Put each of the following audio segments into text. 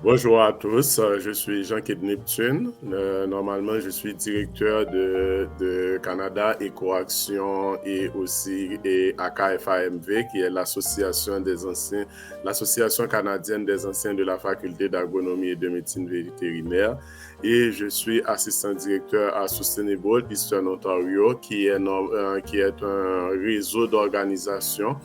Bonjour à tous, je suis Jean-Claude Neptune. Normalement, je suis directeur de Canada Écoaction et aussi AKFAMV, qui est l'association canadienne des anciens de la faculté d'agronomie et de médecine vétérinaire. Et je suis assistant directeur à Sustainable Eastern Ontario, qui est un réseau d'organisations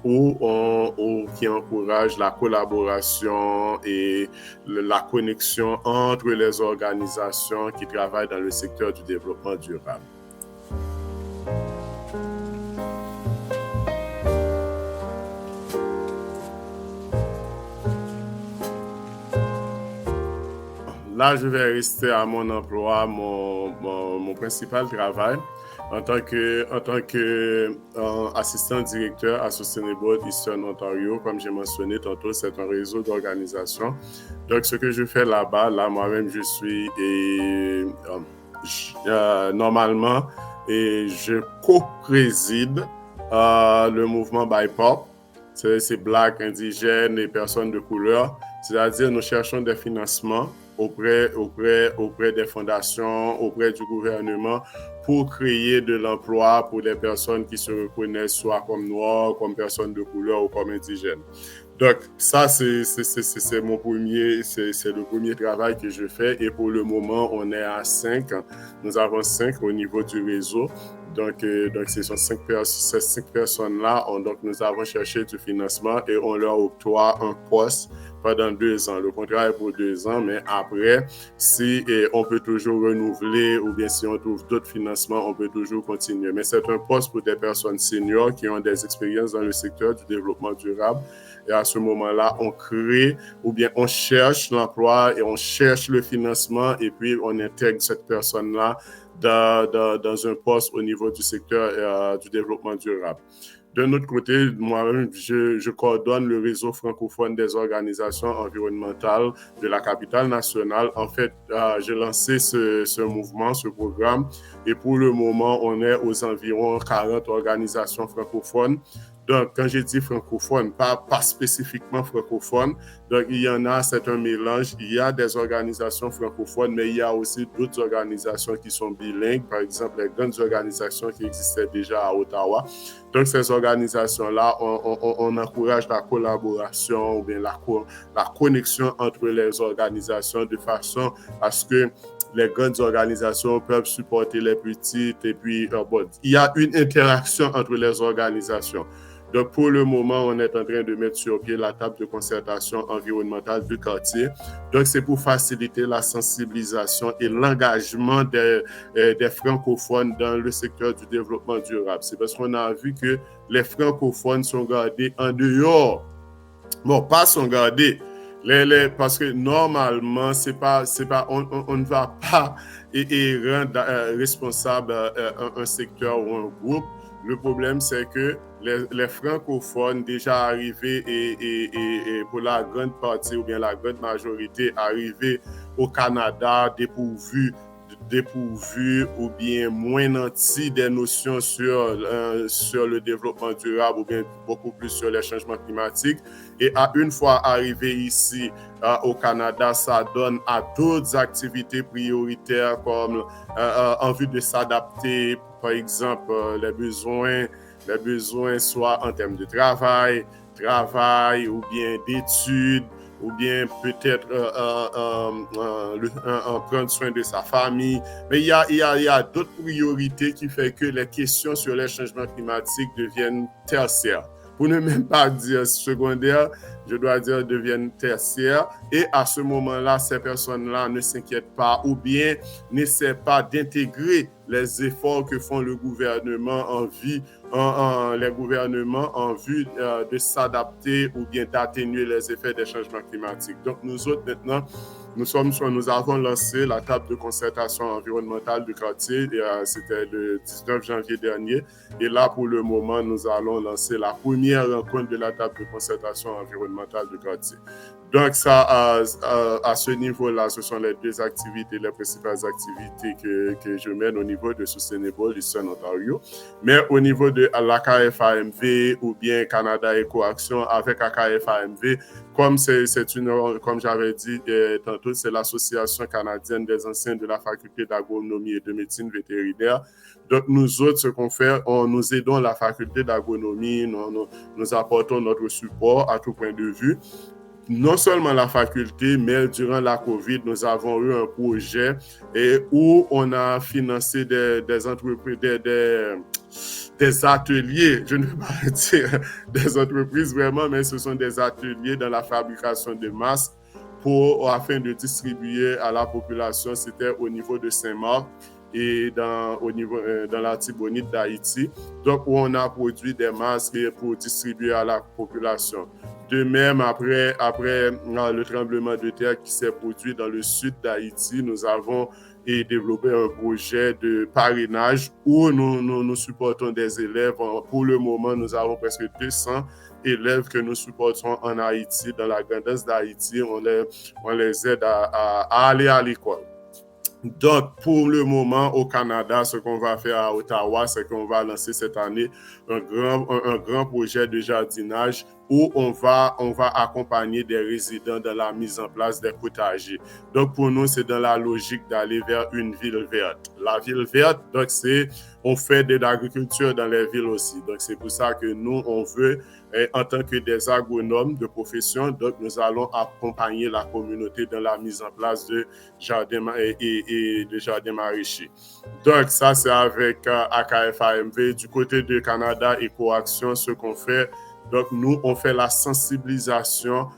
qui encourage la collaboration et la connexion entre les organisations qui travaillent dans le secteur du développement durable. Là, je vais rester à mon emploi, mon principal travail en tant que assistant directeur à Sustainable Eastern Ontario. Comme j'ai mentionné tantôt, c'est un réseau d'organisations. Donc, ce que je fais là-bas, moi-même, je suis normalement et je co-préside le mouvement BIPOC. C'est Black, indigènes et personnes de couleur. C'est-à-dire, nous cherchons des financements auprès des fondations, auprès du gouvernement pour créer de l'emploi pour des personnes qui se reconnaissent soit comme noirs, comme personnes de couleur ou comme indigènes. Donc, ça, c'est le premier travail que je fais. Et pour le moment, on est à 5. Nous avons 5 au niveau du réseau. Donc ces 5 personnes-là, nous avons cherché du financement et on leur octroie un poste pendant 2 ans. Le contrat est pour 2 ans, mais après, si on peut toujours renouveler ou bien si on trouve d'autres financements, on peut toujours continuer. Mais c'est un poste pour des personnes seniors qui ont des expériences dans le secteur du développement durable. Et à ce moment-là, on crée ou bien on cherche l'emploi et on cherche le financement et puis on intègre cette personne-là dans un poste au niveau du secteur du développement durable. D'un autre côté, moi-même, je coordonne le réseau francophone des organisations environnementales de la capitale nationale. En fait, j'ai lancé ce mouvement, ce programme, et pour le moment, on est aux environs 40 organisations francophones. Donc, quand je dis francophone, pas spécifiquement francophone, donc il y en a, c'est un mélange. Il y a des organisations francophones, mais il y a aussi d'autres organisations qui sont bilingues, par exemple les grandes organisations qui existaient déjà à Ottawa. Donc, ces organisations-là, on encourage la collaboration ou bien la connexion entre les organisations de façon à ce que les grandes organisations peuvent supporter les petites et puis il y a une interaction entre les organisations. Donc, pour le moment, on est en train de mettre sur pied la table de concertation environnementale du quartier. Donc, c'est pour faciliter la sensibilisation et l'engagement des francophones dans le secteur du développement durable. C'est parce qu'on a vu que les francophones sont gardés en dehors. Bon, pas sont gardés. Parce que normalement, on ne va pas rendre responsable un secteur ou un groupe. Le problème, c'est que les francophones déjà arrivés et pour la grande partie ou bien la grande majorité arrivés au Canada dépourvus ou bien moins nantis des notions sur le développement durable ou bien beaucoup plus sur les changements climatiques. Et une fois arrivé ici au Canada, ça donne à d'autres activités prioritaires comme en vue de s'adapter, par exemple, les besoins soit en termes de travail ou bien d'études, ou bien peut-être prendre soin de sa famille. Mais il y a d'autres priorités qui font que les questions sur les changements climatiques deviennent tertiaires. Pour ne même pas dire secondaire, je dois dire deviennent tertiaires. Et à ce moment-là, ces personnes-là ne s'inquiètent pas ou bien n'essaient pas d'intégrer les efforts que font le gouvernement les gouvernements en vue de s'adapter ou bien d'atténuer les effets des changements climatiques. Donc, nous autres, maintenant, nous avons lancé la table de concertation environnementale du quartier, c'était le 19 janvier dernier. Et là, pour le moment, nous allons lancer la première rencontre de la table de concertation environnementale du quartier. Donc, ça, à ce niveau-là, ce sont les deux activités, les principales activités que je mène au niveau de Sustainable Eastern Ontario. Mais au niveau de la KFAMV ou bien Canada Eco-Action, avec la KFAMV, comme j'avais dit tantôt, c'est l'Association canadienne des anciens de la faculté d'agronomie et de médecine vétérinaire. Donc, nous autres, ce qu'on fait, nous aidons la faculté d'agronomie, nous apportons notre support à tout point de vue. Non seulement la faculté, mais durant la COVID, nous avons eu un projet où on a financé des entreprises, des ateliers, je ne vais pas dire des entreprises vraiment, mais ce sont des ateliers dans la fabrication de masques afin de distribuer à la population. C'était au niveau de Saint-Marc et dans l'Artibonite d'Haïti, donc où on a produit des masques pour distribuer à la population. De même, après le tremblement de terre qui s'est produit dans le sud d'Haïti, nous avons développé un projet de parrainage où nous supportons des élèves. Pour le moment, nous avons presque 200 élèves que nous supportons en Haïti, dans la grandeur d'Haïti. On les aide à aller à l'école. Donc, pour le moment, au Canada, ce qu'on va faire à Ottawa, c'est qu'on va lancer cette année un grand projet de jardinage où on va accompagner des résidents dans la mise en place des potagers. Donc, pour nous, c'est dans la logique d'aller vers une ville verte. La ville verte, donc, on fait de l'agriculture dans les villes aussi. Donc, c'est pour ça que nous, on veut, en tant que des agronomes de profession, donc, nous allons accompagner la communauté dans la mise en place de jardins et de jardins maraîchers. Donc, ça, c'est avec AKFAMV. Du côté de Canada Eco-Action, ce qu'on fait, donc, nous, on fait la sensibilisation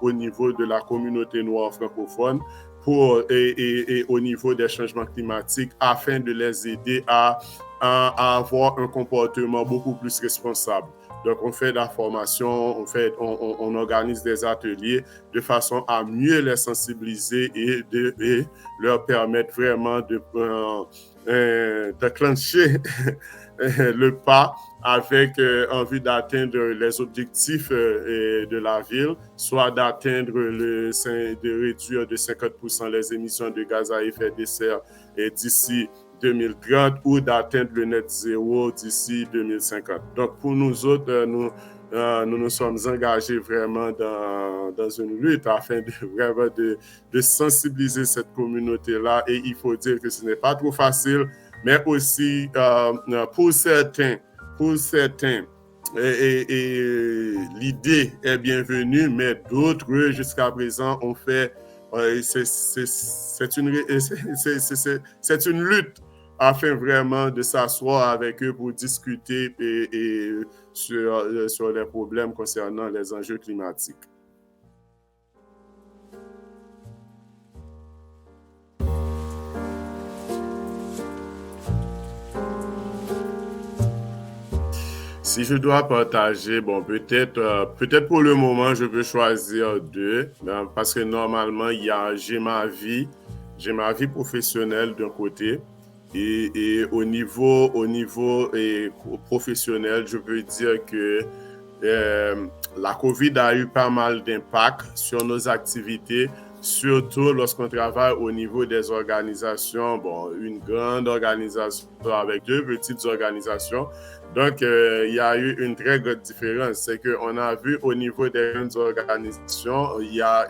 au niveau de la communauté noire francophone et au niveau des changements climatiques afin de les aider à avoir un comportement beaucoup plus responsable. Donc, on fait de la formation, on organise des ateliers de façon à mieux les sensibiliser et leur permettre vraiment de clencher le pas avec en vue d'atteindre les objectifs de la ville, soit de réduire de 50% les émissions de gaz à effet de serre d'ici 2030 ou d'atteindre le net zéro d'ici 2050. Donc, pour nous autres, nous sommes engagés vraiment dans une lutte afin de sensibiliser cette communauté-là. Et il faut dire que ce n'est pas trop facile, mais aussi pour certains, l'idée est bienvenue, mais d'autres, jusqu'à présent, ont fait... c'est une lutte afin vraiment de s'asseoir avec eux pour discuter sur les problèmes concernant les enjeux climatiques. Si je dois partager, bon, peut-être pour le moment, je peux choisir deux, parce que normalement, j'ai ma vie professionnelle d'un côté, et au niveau professionnel, je peux dire que la COVID a eu pas mal d'impact sur nos activités, surtout lorsqu'on travaille au niveau des organisations, bon, une grande organisation avec deux petites organisations. Donc, il y a eu une très grande différence. C'est qu'on a vu au niveau des grandes organisations, il y a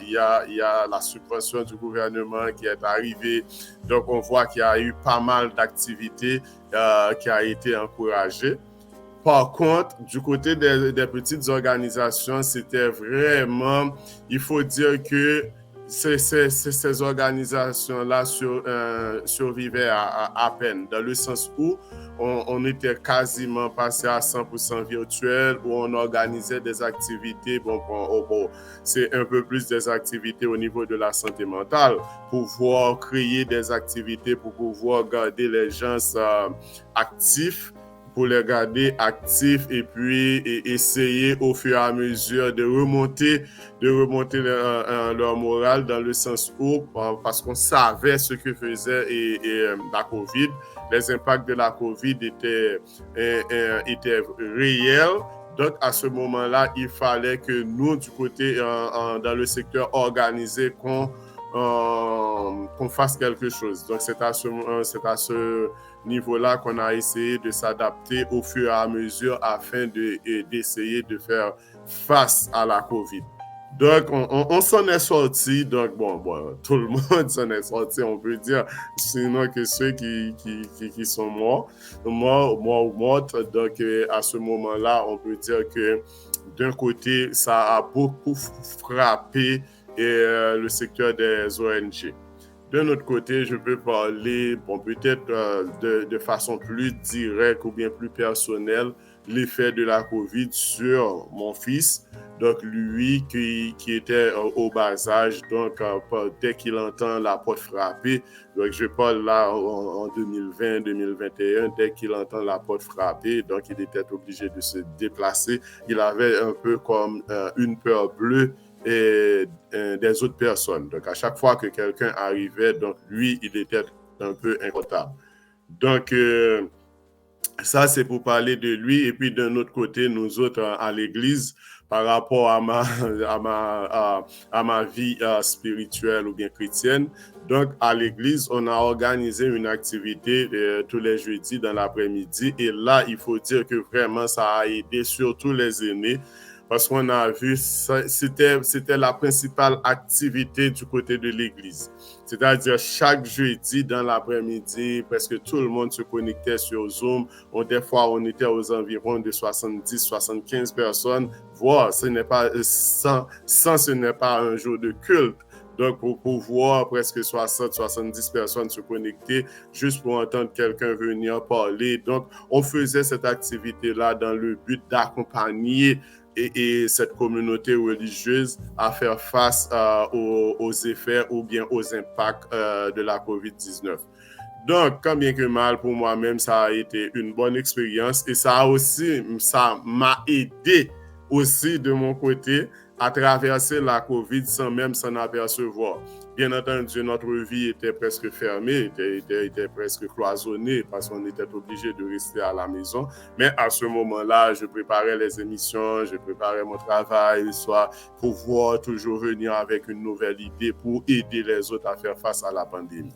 la subvention du gouvernement qui est arrivée. Donc, on voit qu'il y a eu pas mal d'activités qui a été encouragées. Par contre, du côté des petites organisations, c'était vraiment, il faut dire que ces organisations-là survivaient à peine, dans le sens où on était quasiment passé à 100% virtuel, où on organisait des activités, c'est un peu plus des activités au niveau de la santé mentale, pour pouvoir créer des activités, pour pouvoir garder les gens actifs pour les garder actifs et puis essayer au fur et à mesure de remonter leur morale dans le sens où, parce qu'on savait ce que faisait la COVID, les impacts de la COVID étaient réels. Donc, à ce moment-là, il fallait que nous, du côté, dans le secteur organisé, qu'on fasse quelque chose. Donc, c'est à ce niveau-là qu'on a essayé de s'adapter au fur et à mesure afin d'essayer de faire face à la COVID. Donc, on s'en est sorti. Donc, bon, tout le monde s'en est sorti, on peut dire, sinon que ceux qui sont morts ou mortes. Donc, à ce moment-là, on peut dire que d'un côté, ça a beaucoup frappé le secteur des ONG. D'un autre côté, je peux parler, peut-être de façon plus directe ou bien plus personnelle, l'effet de la COVID sur mon fils. Donc, lui qui était au bas âge, donc dès qu'il entend la porte frapper, donc je parle là en 2020-2021, dès qu'il entend la porte frapper, donc il était obligé de se déplacer. Il avait un peu comme une peur bleue et des autres personnes. Donc, à chaque fois que quelqu'un arrivait, donc lui, il était un peu inconfortable. Donc, ça, c'est pour parler de lui. Et puis, d'un autre côté, nous autres, à l'église, par rapport à ma vie spirituelle ou bien chrétienne. Donc, à l'église, on a organisé une activité tous les jeudis dans l'après-midi. Et là, il faut dire que vraiment, ça a aidé surtout les aînés. Parce qu'on a vu, c'était la principale activité du côté de l'église. C'est-à-dire, chaque jeudi dans l'après-midi, presque tout le monde se connectait sur Zoom. Des fois, on était aux environs de 70-75 personnes. Voire, ce n'est pas ce n'est pas un jour de culte. Donc, pour voir presque 60-70 personnes se connecter juste pour entendre quelqu'un venir parler. Donc, on faisait cette activité-là dans le but d'accompagner et cette communauté religieuse à faire face aux effets ou bien aux impacts de la COVID-19. Donc, quand bien que mal, pour moi-même, ça a été une bonne expérience et ça m'a aidé aussi de mon côté à traverser la COVID sans même s'en apercevoir. Bien entendu, notre vie était presque fermée, était presque cloisonnée parce qu'on était obligé de rester à la maison. Mais à ce moment-là, je préparais les émissions, je préparais mon travail, soit pour pouvoir toujours venir avec une nouvelle idée pour aider les autres à faire face à la pandémie.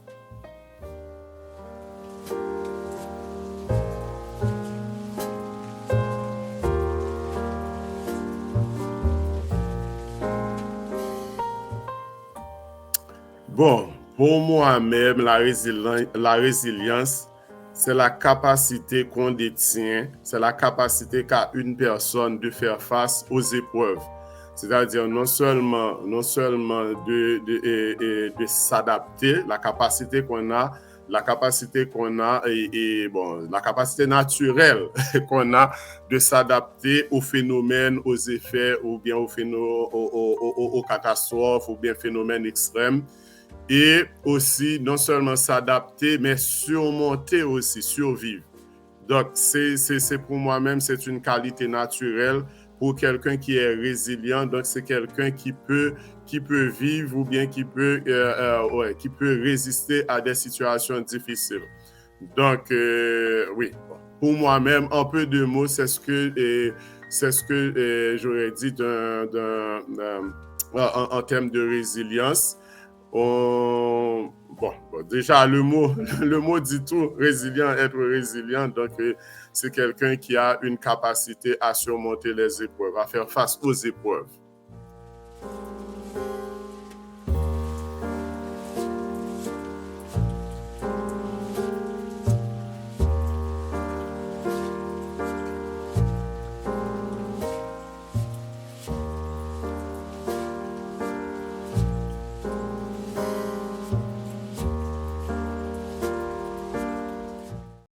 Bon, pour moi-même, la résilience, c'est la capacité qu'on détient, c'est la capacité qu'a une personne de faire face aux épreuves. C'est-à-dire non seulement de s'adapter, la capacité qu'on a la capacité naturelle qu'on a de s'adapter aux phénomènes, aux effets ou bien aux catastrophes ou bien phénomènes extrêmes. Et aussi, non seulement s'adapter, mais surmonter aussi, survivre. Donc, c'est pour moi-même, c'est une qualité naturelle pour quelqu'un qui est résilient. Donc, c'est quelqu'un qui peut vivre ou bien qui peut résister à des situations difficiles. Donc, oui, pour moi-même, en peu de mots, c'est ce que j'aurais dit en termes de résilience. Déjà, le mot dit tout, résilient, être résilient. Donc, c'est quelqu'un qui a une capacité à surmonter les épreuves, à faire face aux épreuves.